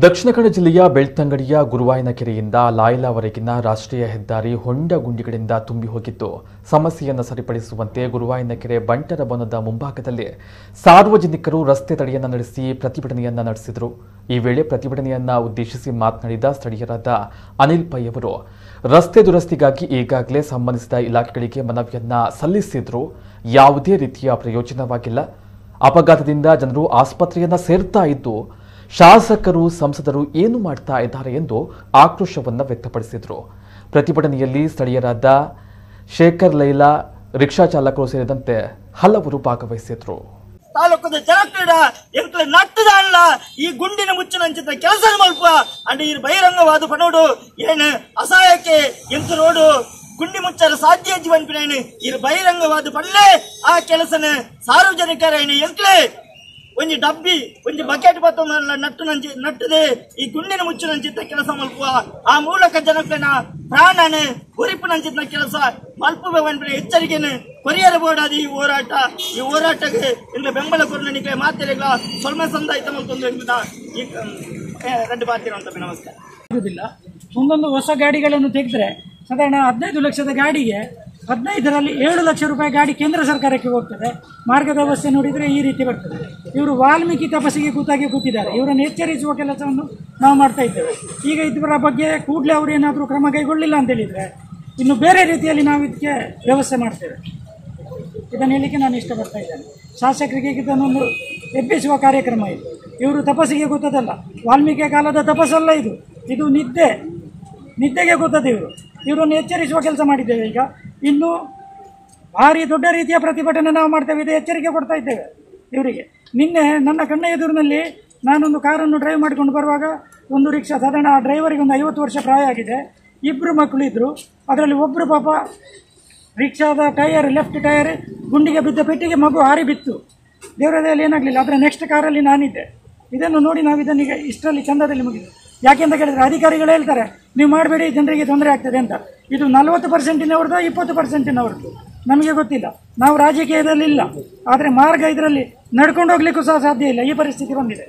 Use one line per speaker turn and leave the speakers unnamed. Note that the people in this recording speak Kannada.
ದಕ್ಷಿಣ ಕನ್ನಡ ಜಿಲ್ಲೆಯ ಬೆಳ್ತಂಗಡಿಯ ಗುರುವಾಯನಕೆರೆಯಿಂದ ಲಾಯಲವರೆಗಿನ ರಾಷ್ಟ್ರೀಯ ಹೆದ್ದಾರಿ ಹೊಂಡ ಗುಂಡಿಗಳಿಂದ ತುಂಬಿ ಹೋಗಿದ್ದು ಸಮಸ್ಯೆಯನ್ನು ಸರಿಪಡಿಸುವಂತೆ ಗುರುವಾಯನಕೆರೆ ಬಂಟರ ಬನದ ಮುಂಭಾಗದಲ್ಲಿ ಸಾರ್ವಜನಿಕರು ರಸ್ತೆ ತಡೆಯನ್ನು ನಡೆಸಿ ಪ್ರತಿಭಟನೆಯನ್ನ ನಡೆಸಿದರು। ಈ ವೇಳೆ ಪ್ರತಿಭಟನೆಯನ್ನ ಉದ್ದೇಶಿಸಿ ಮಾತನಾಡಿದ ಸ್ಥಳೀಯರಾದ ಅನಿಲ್ ಪೈ ಅವರು ರಸ್ತೆ ದುರಸ್ತಿಗಾಗಿ ಈಗಾಗಲೇ ಸಂಬಂಧಿಸಿದ ಇಲಾಖೆಗಳಿಗೆ ಮನವಿಯನ್ನ ಸಲ್ಲಿಸಿದ್ರು, ಯಾವುದೇ ರೀತಿಯ ಪ್ರಯೋಜನವಾಗಿಲ್ಲ। ಅಪಘಾತದಿಂದ ಜನರು ಆಸ್ಪತ್ರೆಯನ್ನ ಸೇರ್ತಾ ಇದ್ದು ಶಾಸಕರು ಸಂಸದರು ಏನು ಮಾಡ್ತಾ ಇದ್ದಾರೆ ಎಂದು ಆಕ್ರೋಶವನ್ನು ವ್ಯಕ್ತಪಡಿಸಿದರು। ಪ್ರತಿಭಟನೆಯಲ್ಲಿ ಸ್ಥಳೀಯರಾದ ಶೇಖರ್ ಲೈಲಾ, ರಿಕ್ಷಾ ಚಾಲಕರು ಸೇರಿದಂತೆ ಹಲವರು ಭಾಗವಹಿಸಿದರು।
ತಾಲೂಕದ ಜನಕ್ರೀಡ ಎಂಕಲ ನಟ್ಟದಲ್ಲ ಈ ಗುಂಡಿನ ಮುಚ್ಚಿನಂಚಿತ ಕೆಲಸ ಮಲ್ಪ ಅಂಡ್ ಈ ಬಹಿರಂಗವಾದ ಪನೋಡು ಏನು ಅಸಹಾಯಕ್ಕೆ ಎಂತ ನೋಡು ಗುಂಡಿ ಮುಚ್ಚರ ಸಾಧ್ಯ ಜೀವನ ಈ ಬಹಿರಂಗವಾದ ಪಲ್ಲೆ ಆ ಕೆಲಸನ ಸಾರ್ವಜನಿಕರ ಎಂಕ್ಲೆ ಒಂಜಿ ಡಬ್ಬಿ ಒಂಜಿ ಬಕೆಟ್ ಬತ್ತ ನಟ್ಟದೆ ಈ ಗುಂಡಿನ ಮುಚ್ಚಿನಂಚಿತ ಕೆಲಸ ಮಲ್ಪುವ ಆ ಮೂಲಕ ಜನಕ್ಕನ ಪ್ರಾಣನ ಉರಿಪಿನಂಚಿತ ಕೆಲಸ ಮಲ್ಪುವ ಎಚ್ಚರಿಕೆಯನ್ನು ಕೊರಿಯರ್ ಬೋರ್ಡ್ ಈ ಹೋರಾಟಕ್ಕೆ ಇಂದ ಬೆಂಬಲ ಕೊರನಿಗೆ ಮಾತೆರೆಗಳ ಸ್ವಲ್ಪ ಸಂದಾಯಿತ ಮಲ್ತೊಂದು ಈ ರೆಡ್ಡು ಬಾತಿರೋ ಅಂತ ನಮಸ್ಕಾರ।
ಒಂದೊಂದು ಹೊಸ ಗಾಡಿಗಳನ್ನು ತೆಗೆದ್ರೆ ಸಾಧಾರಣ 15 ಲಕ್ಷದ ಗಾಡಿಗೆ 15ರಲ್ಲಿ 7 ಲಕ್ಷ ರೂಪಾಯಿ ಗಾಡಿ ಕೇಂದ್ರ ಸರ್ಕಾರಕ್ಕೆ ಹೋಗ್ತದೆ। ಮಾರ್ಗದ ವ್ಯವಸ್ಥೆ ನೋಡಿದರೆ ಈ ರೀತಿ ಬರ್ತದೆ। ಇವರು ವಾಲ್ಮೀಕಿ ತಪಸ್ಸಿಗೆ ಕೂತಿದ್ದಾರೆ, ಇವರನ್ನು ಎಚ್ಚರಿಸುವ ಕೆಲಸವನ್ನು ನಾವು ಮಾಡ್ತಾ ಇದ್ದೇವೆ। ಈಗ ಇದರ ಬಗ್ಗೆ ಕೂಡಲೇ ಅವರು ಏನಾದರೂ ಕ್ರಮ ಕೈಗೊಳ್ಳಿಲ್ಲ ಅಂತ ಹೇಳಿದರೆ ಇನ್ನು ಬೇರೆ ರೀತಿಯಲ್ಲಿ ನಾವು ಇದಕ್ಕೆ ವ್ಯವಸ್ಥೆ ಮಾಡ್ತೇವೆ। ಇದನ್ನು ಹೇಳಲಿಕ್ಕೆ ನಾನು ಇಷ್ಟಪಡ್ತಾ ಇದ್ದೇನೆ। ಶಾಸಕರಿಗೆ ಇದನ್ನೊಂದು ಎಬ್ಬಿಸುವ ಕಾರ್ಯಕ್ರಮ ಇದು। ಇವರು ತಪಸ್ಸಿಗೆ ಕೂತದಲ್ಲ, ವಾಲ್ಮೀಕಿ ಕಾಲದ ತಪಸ್ಸಲ್ಲ ಇದು ನಿದ್ದೆಗೆ ಕೂತದ್ದು ಇವರನ್ನು ಎಚ್ಚರಿಸುವ ಕೆಲಸ ಮಾಡಿದ್ದೇವೆ। ಈಗ ಇನ್ನು ಭಾರಿ ದೊಡ್ಡ ರೀತಿಯ ಪ್ರತಿಭಟನೆ ನಾವು ಮಾಡ್ತೇವೆ, ಇದು ಎಚ್ಚರಿಕೆ ಕೊಡ್ತಾ ಇದ್ದೇವೆ ಇವರಿಗೆ। ನಿನ್ನೆ ನನ್ನ ಕಣ್ಣ ಎದುರಿನಲ್ಲಿ ನಾನೊಂದು ಕಾರನ್ನು ಡ್ರೈವ್ ಮಾಡಿಕೊಂಡು ಬರುವಾಗ ಒಂದು ರಿಕ್ಷಾ, ಸಾಧಾರಣ ಆ ಡ್ರೈವರಿಗೆ ಒಂದು 50 ವರ್ಷ ಪ್ರಾಯ ಆಗಿದೆ, 2 ಮಕ್ಕಳು ಇದ್ದರು, ಅದರಲ್ಲಿ ಒಬ್ಬರು ಪಾಪ ರಿಕ್ಷಾದ ಲೆಫ್ಟ್ ಟೈರ್ ಗುಂಡಿಗೆ ಬಿದ್ದ ಪೆಟ್ಟಿಗೆ ಮಗು ಹಾರಿ ಬಿತ್ತು, ದೇವರದಲ್ಲಿ ಏನಾಗಲಿಲ್ಲ, ಅದರ ನೆಕ್ಸ್ಟ್ ಕಾರಲ್ಲಿ ನಾನಿದ್ದೆ। ಇದನ್ನು ನೋಡಿ ನಾವು ಇದನ್ನೀಗ ಇಷ್ಟರಲ್ಲಿ ಚಂದದಲ್ಲಿ ಮುಗಿದು, ಯಾಕೆಂತ ಕೇಳಿದ್ರೆ ಅಧಿಕಾರಿಗಳು ಹೇಳ್ತಾರೆ ನೀವು ಮಾಡಬೇಡಿ ಜನರಿಗೆ ತೊಂದರೆ ಆಗ್ತದೆ ಅಂತ। ಇದು 40%ನವ್ರದ್ದು 20%ನವ್ರದ್ದು ನಮಗೆ ಗೊತ್ತಿಲ್ಲ, ನಾವು ರಾಜಕೀಯದಲ್ಲಿ ಇಲ್ಲ, ಆದರೆ ಮಾರ್ಗ ಇದರಲ್ಲಿ ನಡ್ಕೊಂಡು ಹೋಗ್ಲಿಕ್ಕೂ ಸಹ ಸಾಧ್ಯ ಇಲ್ಲ, ಈ ಪರಿಸ್ಥಿತಿ ಬಂದಿದೆ।